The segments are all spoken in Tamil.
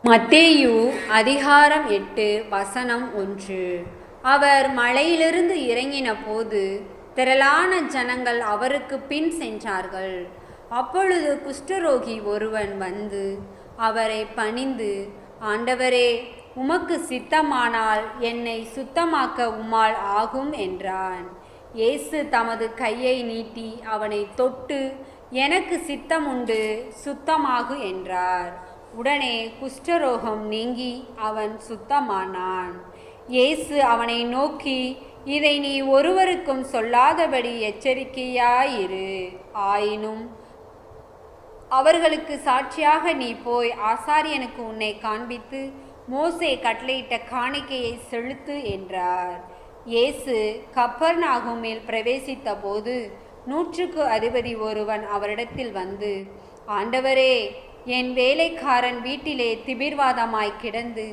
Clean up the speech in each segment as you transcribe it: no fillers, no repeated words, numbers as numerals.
மத்தேயு அதிகாரம் 8 வசனம் 1. அவர் மலையிலிருந்து இறங்கின போது திரளான ஜனங்கள் அவருக்கு பின் சென்றார்கள். அப்பொழுது குஷ்டரோகி ஒருவன் வந்து அவரை பணிந்து, ஆண்டவரே, உமக்கு சித்தமானால் என்னை சுத்தமாக்க உம்மால் ஆகும் என்றான். இயேசு தமது கையை நீட்டி அவனை தொட்டு, எனக்கு சித்தமுண்டு, சுத்தமாகு என்றார். உடனே குஷ்டரோகம் நீங்கி அவன் சுத்தமானான். இயேசு அவனை நோக்கி, இதை நீ ஒருவருக்கும் சொல்லாதபடி எச்சரிக்கையாயிரு. ஆயினும் அவர்களுக்கு சாட்சியாக நீ போய் ஆசாரியனுக்கு உன்னை காண்பித்து மோசே கட்டளையிட்ட காணிக்கையை செலுத்து என்றார். இயேசு கப்பர்நாகுமில் பிரவேசித்த போது 100க்கு அதிபதி ஒருவன் அவரிடத்தில் வந்து, ஆண்டவரே, என் வேலைக்காரன் வீட்டிலே திமிர்வாதமாய் கிடந்து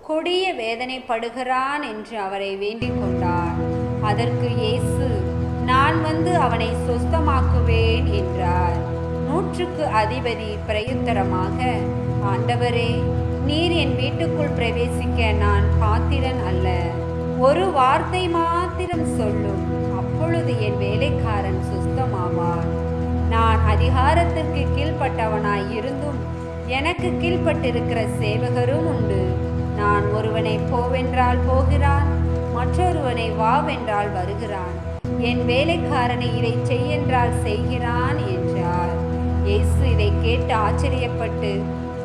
கொடிய வேதனைப்படுகிறான் என்று அவரை வேண்டிக் கொண்டார். அதற்கு இயேசு, நான் வந்து அவனை சொஸ்தமாக்குவேன் என்றார். 100க்கு அதிபதி பிரயுத்தரமாக, ஆண்டவரே, நீர் என் வீட்டுக்குள் பிரவேசிக்க நான் பாத்திரன் அல்ல. ஒரு வார்த்தை மாத்திரம் சொல்லும், அப்பொழுது என் வேலைக்காரன் சுஸ்தமாவான். நான் அதிகாரத்திற்கு கீழ்ப்பட்டவனாய் இருந்தும் எனக்கு கீழ்ப்பட்டிருக்கிற சேவகரும் உண்டு. நான் ஒருவனை போவென்றால் போகிறான், மற்றொருவனை வாவென்றால் வருகிறான். என் வேலைக்காரனை இதை செய்யென்றால் செய்கிறான் என்றார். இயேசு இதை கேட்டு ஆச்சரியப்பட்டு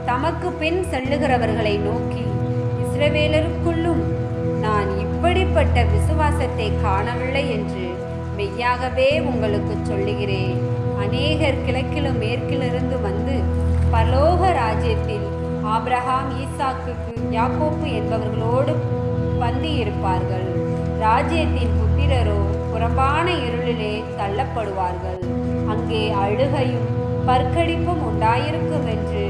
தமக்கு பின் செல்லுகிறவர்களை நோக்கி, இஸ்ரவேலருக்குள்ளும் நான் இப்படிப்பட்ட விசுவாசத்தை காணவில்லை என்று மெய்யாகவே உங்களுக்கு சொல்லுகிறேன். அநேகர் கிழக்கிலும் மேற்கிலிருந்து வந்து பரலோக ராஜ்யத்தில் ஆபிரகாம், ஈசாக்கு, யாக்கோப்பு என்பவர்களோடு பந்தி இருப்பார்கள். ராஜ்யத்தின் புத்திரரோ புறம்பான இருளிலே தள்ளப்படுவார்கள். அங்கே அழுகையும் பற்கடிப்பும் உண்டாயிருக்கும் என்று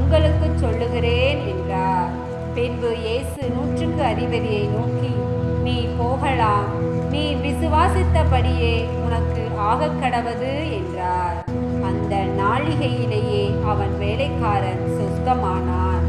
உங்களுக்கு சொல்லுகிறேன் என்றார். பின்பு இயேசு 100க்கு அதிபதியை நோக்கி, நீ போகலாம், நீ விசுவாசித்தபடியே உனக்கு ஆகக்கடவது என்றார். அந்த நாழிகையிலேயே அவன் வேலைக்காரன் சொஸ்தமானான்.